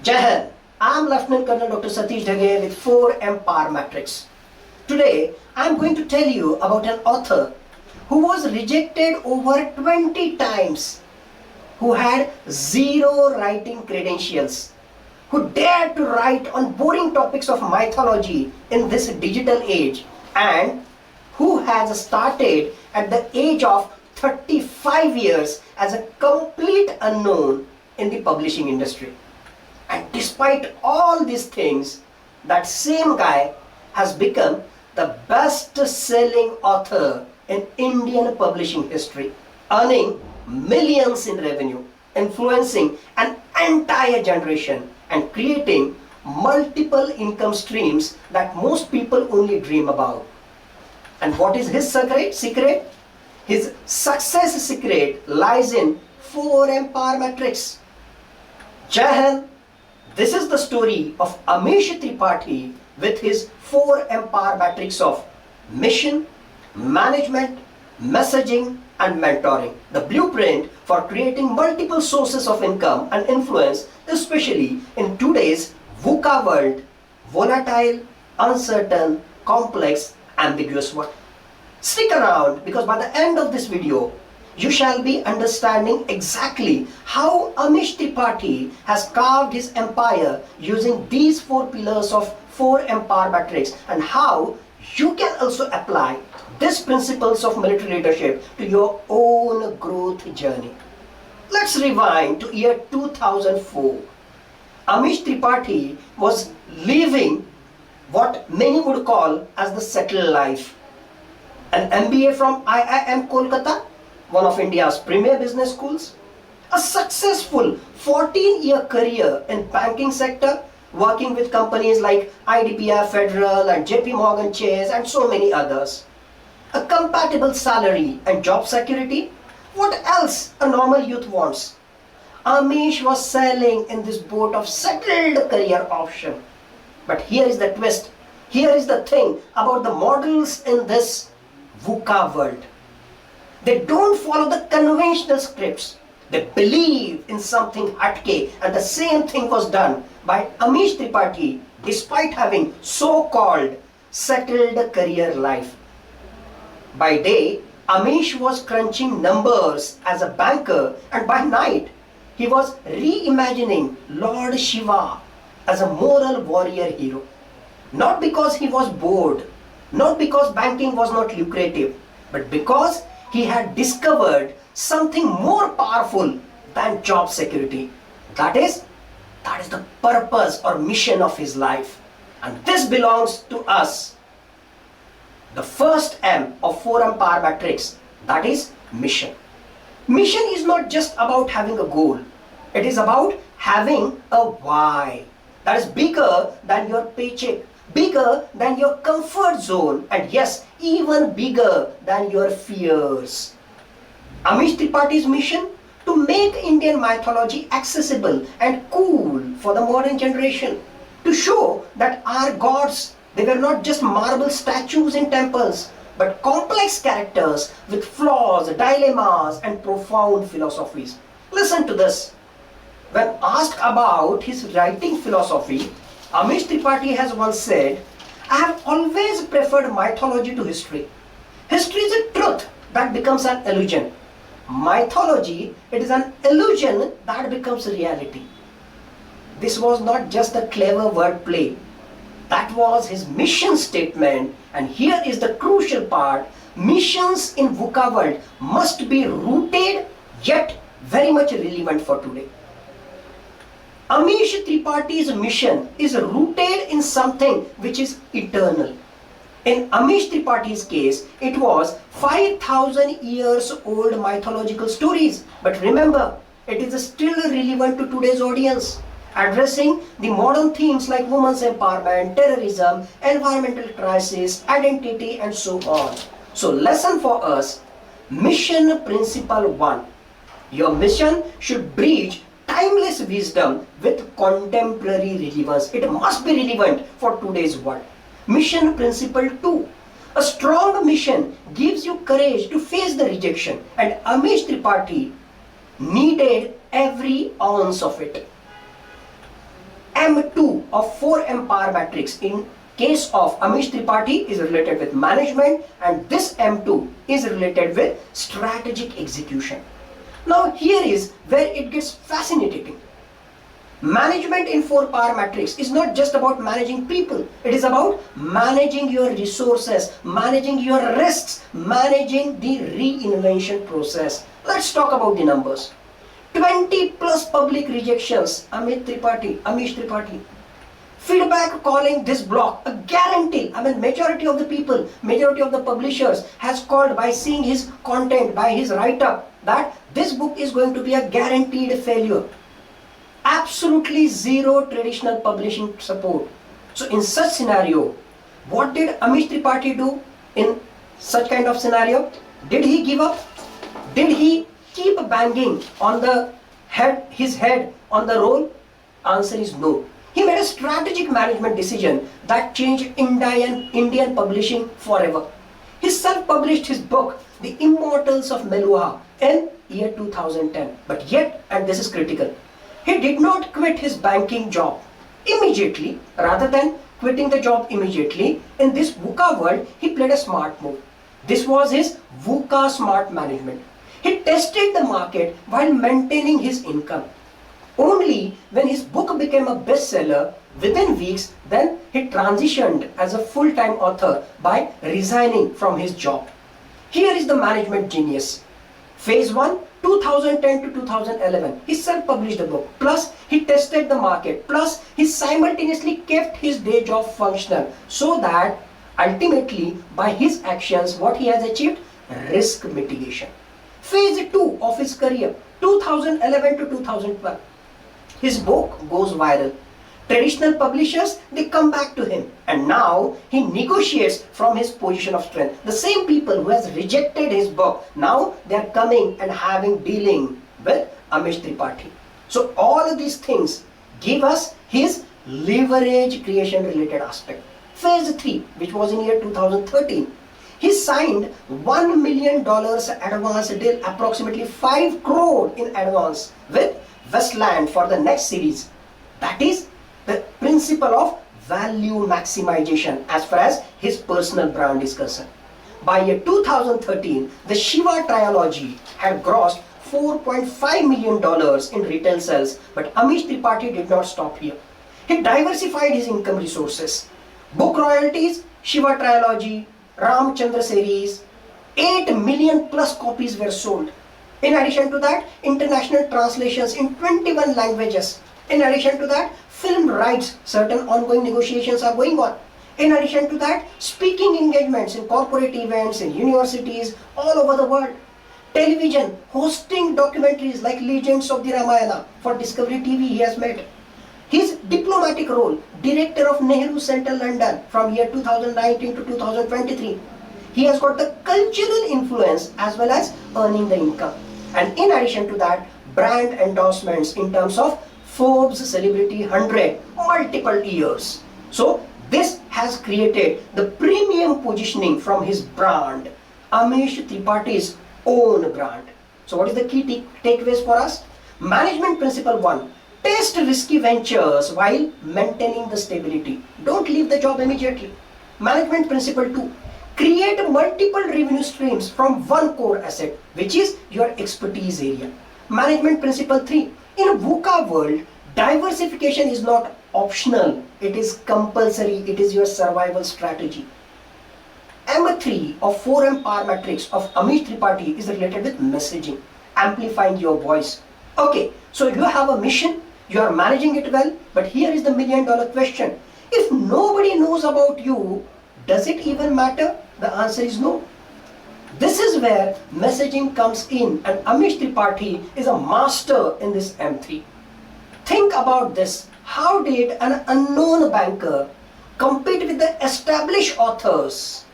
Jai Hind. I'm Lieutenant Colonel Dr. Satish with 4 Matrix. Today, I'm going to tell you about an author who was rejected over 20 times, who had zero writing credentials, who dared to write on boring topics of mythology in this digital age, and who has started at the age of 35 years as a complete unknown in the publishing industry. And despite all these things, that same guy has become the best-selling author in Indian publishing history, earning millions in revenue, influencing an entire generation, and creating multiple income streams that most people only dream about. And what is his secret? His success secret lies in 4 Matrix. Jai Hind. This is the story of Amish Tripathi with his 4 Matrix of mission, management, messaging and mentoring. The blueprint for creating multiple sources of income and influence, especially in today's VUCA world, volatile, uncertain, complex, ambiguous world. Stick around, because by the end of this video, you shall be understanding exactly how Amish Tripathi has carved his empire using these 4 pillars of 4 Matrix, and how you can also apply these principles of military leadership to your own growth journey. Let's rewind to year 2004. Amish Tripathi was living what many would call as the settled life. An MBA from IIM Kolkata, one of India's premier business schools, a successful 14-year career in banking sector, working with companies like IDBI, Federal and JP Morgan Chase and so many others. A compatible salary and job security. What else a normal youth wants? Amish was sailing in this boat of settled career option. But here is the twist. Here is the thing about the models in this VUCA world. They don't follow the conventional scripts. They believe in something hatke, and the same thing was done by Amish Tripathi despite having so-called settled career life. By day, Amish was crunching numbers as a banker, and by night, he was reimagining Lord Shiva as a moral warrior hero. Not because he was bored, not because banking was not lucrative, but because he had discovered something more powerful than job security. That is the purpose or mission of his life. And this belongs to us. The first M of 4 Matrix, that is mission. Mission is not just about having a goal. It is about having a why that is bigger than your paycheck, bigger than your comfort zone, and yes, even bigger than your fears. Amish Tripathi's mission? To make Indian mythology accessible and cool for the modern generation. To show that our gods, they were not just marble statues in temples, but complex characters with flaws, dilemmas and profound philosophies. Listen to this. When asked about his writing philosophy, Amish Tripathi has once said, "I have always preferred mythology to history. History is a truth that becomes an illusion. Mythology, it is an illusion that becomes reality." This was not just a clever wordplay. That was his mission statement, and here is the crucial part. Missions in VUCA world must be rooted yet very much relevant for today. Amish Tripathi's mission is rooted in something which is eternal. In Amish Tripathi's case, it was 5,000 years old mythological stories. But remember, it is still relevant to today's audience, addressing the modern themes like women's empowerment, terrorism, environmental crisis, identity, and so on. So, lesson for us, mission principle 1. Your mission should bridge timeless wisdom with contemporary relevance. It must be relevant for today's world. Mission principle 2. A strong mission gives you courage to face the rejection, and Amish Tripathi needed every ounce of it. of 4M power matrix in case of Amish Tripathi is related with management, and this M2 is related with strategic execution. Now here is where it gets fascinating. Management in 4 power matrix is not just about managing people. It is about managing your resources, managing your risks, managing the reinvention process. Let's talk about the numbers. 20 plus public rejections, Amish Tripathi. Feedback calling this block a guarantee. I mean, majority of the people, majority of the publishers has called by seeing his content, by his write-up, that this book is going to be a guaranteed failure. Absolutely zero traditional publishing support. So in such scenario, what did Amish Tripathi do in such kind of scenario? Did he give up? Did he keep banging on his head on the roll? Answer is no. He made a strategic management decision that changed Indian publishing forever. He self-published his book, The Immortals of Meluha, in year 2010. But yet, and this is critical, he did not quit his banking job immediately. Rather than quitting the job immediately, in this VUCA world, he played a smart move. This was his VUCA-smart management. He tested the market while maintaining his income. Only when his book became a bestseller, within weeks, then he transitioned as a full-time author by resigning from his job. Here is the management genius. Phase 1, 2010 to 2011, he self-published the book, plus he tested the market, plus he simultaneously kept his day job functional, so that ultimately by his actions what he has achieved? Risk mitigation. Phase 2 of his career, 2011 to 2012. His book goes viral. Traditional publishers, they come back to him, and now he negotiates from his position of strength. The same people who has rejected his book, now they are coming and having dealing with Amish Tripathi. So all of these things give us his leverage creation related aspect. Phase 3, which was in year 2013, he signed $1 million advance deal, approximately 5 crore in advance with Westland for the next series. That is the principle of value maximization as far as his personal brand is concerned. By year 2013, the Shiva trilogy had grossed $4.5 million in retail sales, but Amish Tripathi did not stop here. He diversified his income resources. Book royalties, Shiva trilogy, Ramchandra series, 8 million plus copies were sold. In addition to that, international translations in 21 languages. In addition to that, film rights, certain ongoing negotiations are going on. In addition to that, speaking engagements in corporate events, in universities, all over the world. Television, hosting documentaries like Legends of the Ramayana for Discovery TV he has made. His diplomatic role, Director of Nehru Centre London from year 2019 to 2023. He has got the cultural influence as well as earning the income. And in addition to that, brand endorsements in terms of Forbes Celebrity 100 multiple years. So this has created the premium positioning from his brand, Amish Tripathi's own brand. So what is the key takeaways for us? Management principle 1. Test risky ventures while maintaining the stability. Don't leave the job immediately. Management principle 2. Create multiple revenue streams from one core asset, which is your expertise area. Management principle 3. In a VUCA world, diversification is not optional. It is compulsory. It is your survival strategy. M3 of 4M power matrix of Amish Tripathi is related with messaging, amplifying your voice. Okay, so you have a mission, you are managing it well, but here is the $1 million question. If nobody knows about you, does it even matter? The answer is no. This is where messaging comes in, and Amish Tripathi is a master in this M3. Think about this. How did an unknown banker compete with the established authors?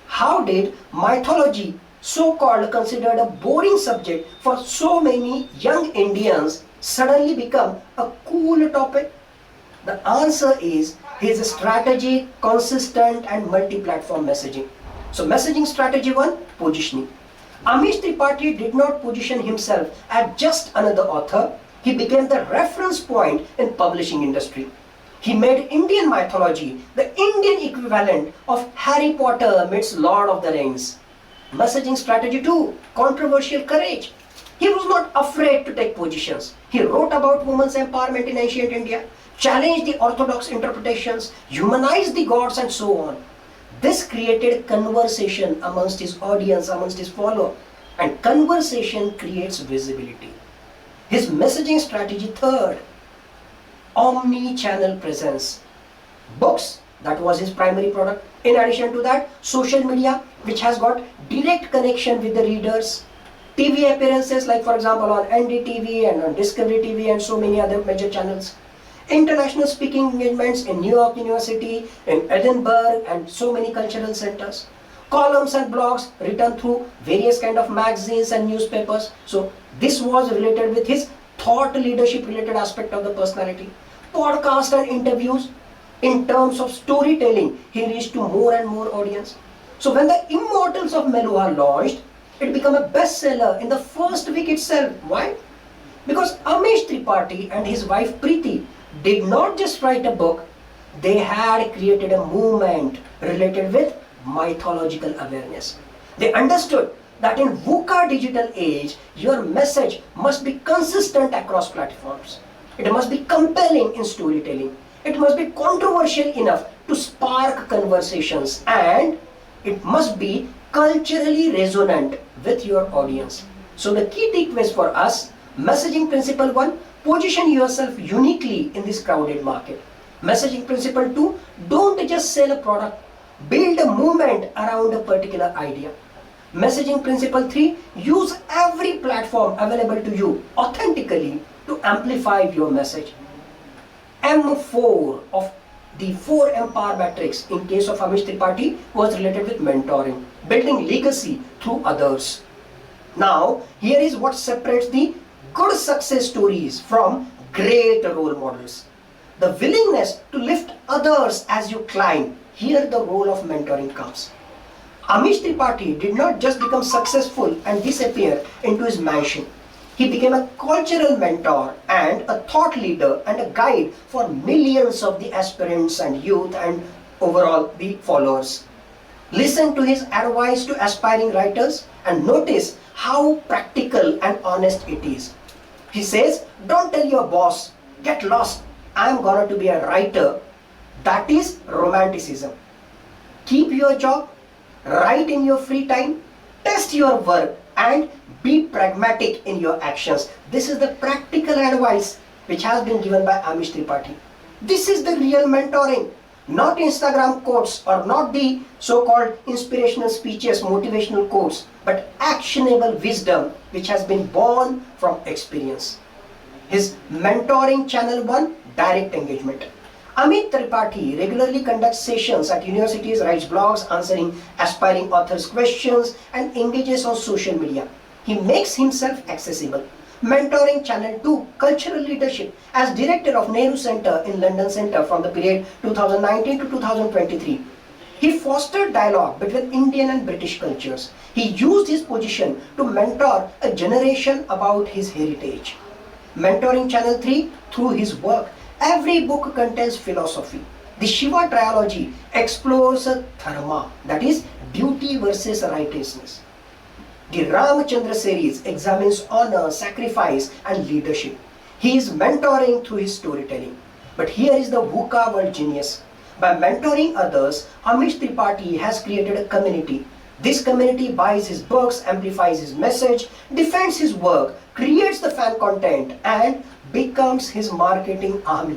How did mythology, so-called considered a boring subject for so many young Indians, suddenly become a cool topic? The answer is his strategy, consistent and multi-platform messaging. So messaging strategy 1, positioning. Amish Tripathi did not position himself as just another author. He became the reference point in publishing industry. He made Indian mythology the Indian equivalent of Harry Potter meets Lord of the Rings. Messaging strategy 2, controversial courage. He was not afraid to take positions. He wrote about women's empowerment in ancient India, challenged the orthodox interpretations, humanized the gods and so on. This created conversation amongst his audience, amongst his followers. And conversation creates visibility. His messaging strategy 3rd, omni-channel presence. Books, that was his primary product. In addition to that, social media, which has got direct connection with the readers. TV appearances, like for example on NDTV and on Discovery TV and so many other major channels. International speaking engagements in New York University, in Edinburgh and so many cultural centers. Columns and blogs written through various kind of magazines and newspapers. So this was related with his thought leadership related aspect of the personality. Podcast and interviews. In terms of storytelling, he reached to more and more audience. So when the Immortals of Meluha launched, it became a bestseller in the first week itself. Why? Because Amish Tripathi and his wife Preeti did not just write a book, they had created a movement related with mythological awareness. They understood that in VUCA digital age, your message must be consistent across platforms. It must be compelling in storytelling. It must be controversial enough to spark conversations, and it must be culturally resonant with your audience. So the key takeaways for us: messaging principle 1, position yourself uniquely in this crowded market. Messaging principle 2, don't just sell a product, build a movement around a particular idea. Messaging principle 3, use every platform available to you authentically to amplify your message. M4 of the 4 Empire Matrix in case of Amish Tripathi was related with mentoring, building legacy through others. Now, here is what separates the good success stories from great role models. The willingness to lift others as you climb. Here the role of mentoring comes. Amish Tripathi did not just become successful and disappear into his mansion. He became a cultural mentor and a thought leader and a guide for millions of the aspirants and youth and overall the followers. Listen to his advice to aspiring writers and notice how practical and honest it is. He says, don't tell your boss, get lost, I'm gonna to be a writer. That is romanticism. Keep your job, write in your free time, test your work and be pragmatic in your actions. This is the practical advice which has been given by Amish Tripathi. This is the real mentoring, not Instagram quotes or not the so-called inspirational speeches, motivational quotes, but actionable wisdom which has been born from experience. His mentoring channel 1, direct engagement. Amit Tripathi regularly conducts sessions at universities, writes blogs, answering aspiring authors' questions and engages on social media. He makes himself accessible. Mentoring channel 2, cultural leadership. As director of Nehru Center in London Center from the period 2019 to 2023, he fostered dialogue between Indian and British cultures. He used his position to mentor a generation about his heritage. Mentoring channel 3, through his work. Every book contains philosophy. The Shiva trilogy explores dharma, that is duty versus righteousness. The Ramachandra series examines honor, sacrifice and leadership. He is mentoring through his storytelling. But here is the VUCA world genius. By mentoring others, Amish Tripathi has created a community. This community buys his books, amplifies his message, defends his work, creates the fan content and becomes his marketing army.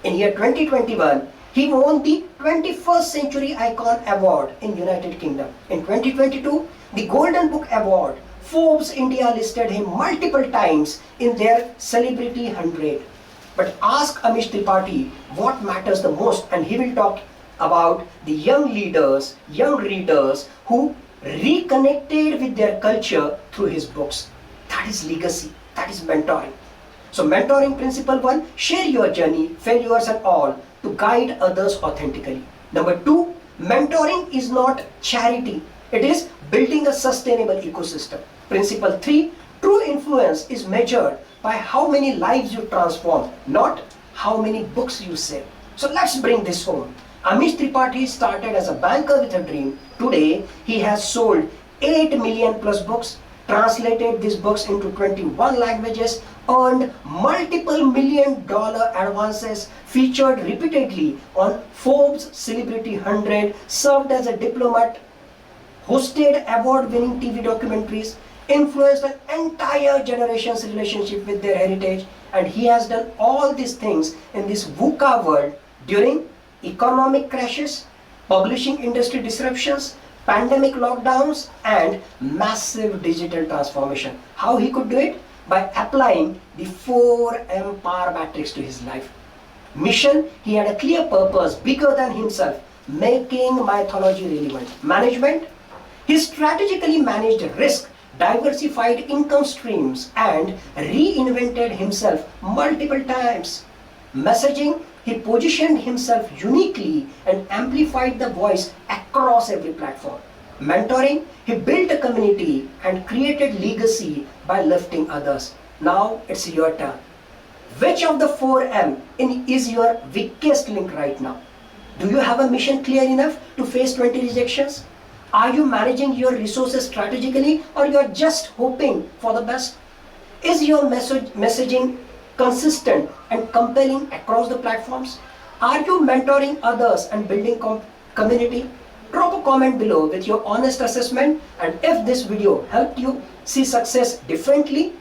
In year 2021, he won the 21st Century Icon Award in United Kingdom. In 2022, the Golden Book Award, Forbes India listed him multiple times in their Celebrity 100. But ask Amish Tripathi what matters the most and he will talk about the young leaders, young readers who reconnected with their culture through his books. That is legacy, that is mentoring. So mentoring principle 1, share your journey, failures and all to guide others authentically. Number 2, mentoring is not charity. It is building a sustainable ecosystem. Principle 3, true influence is measured by how many lives you transform, not how many books you sell. So let's bring this home. Amish Tripathi started as a banker with a dream. Today, he has sold 8 million plus books, translated these books into 21 languages, earned multiple $1 million advances, featured repeatedly on Forbes Celebrity 100, served as a diplomat, hosted award-winning TV documentaries, influenced an entire generation's relationship with their heritage, and he has done all these things in this VUCA world during economic crashes, publishing industry disruptions, pandemic lockdowns, and massive digital transformation. How he could do it? By applying the 4M power matrix to his life. Mission, he had a clear purpose bigger than himself, making mythology relevant. Management, he strategically managed risk, diversified income streams, and reinvented himself multiple times. Messaging, he positioned himself uniquely and amplified the voice across every platform. Mentoring, he built a community and created legacy by lifting others. Now it's your turn. Which of the 4M is your weakest link right now? Do you have a mission clear enough to face 20 rejections? Are you managing your resources strategically, or you're just hoping for the best? Is your messaging consistent and compelling across the platforms? Are you mentoring others and building community? Drop a comment below with your honest assessment, and if this video helped you see success differently,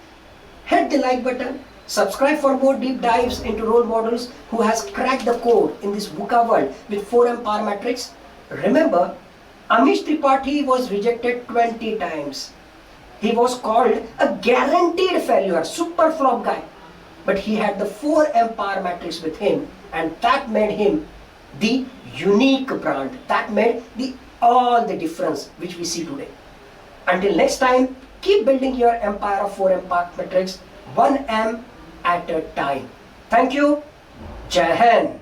hit the like button. Subscribe for more deep dives into role models who has cracked the code in this VUCA world with 4M power matrix. Remember, Amish Tripathi was rejected 20 times. He was called a guaranteed failure, super flop guy. But he had the 4M power matrix with him, and that made him the unique brand. That made all the difference which we see today. Until next time, keep building your empire of 4M power matrix, 1M at a time. Thank you. Jai Hind.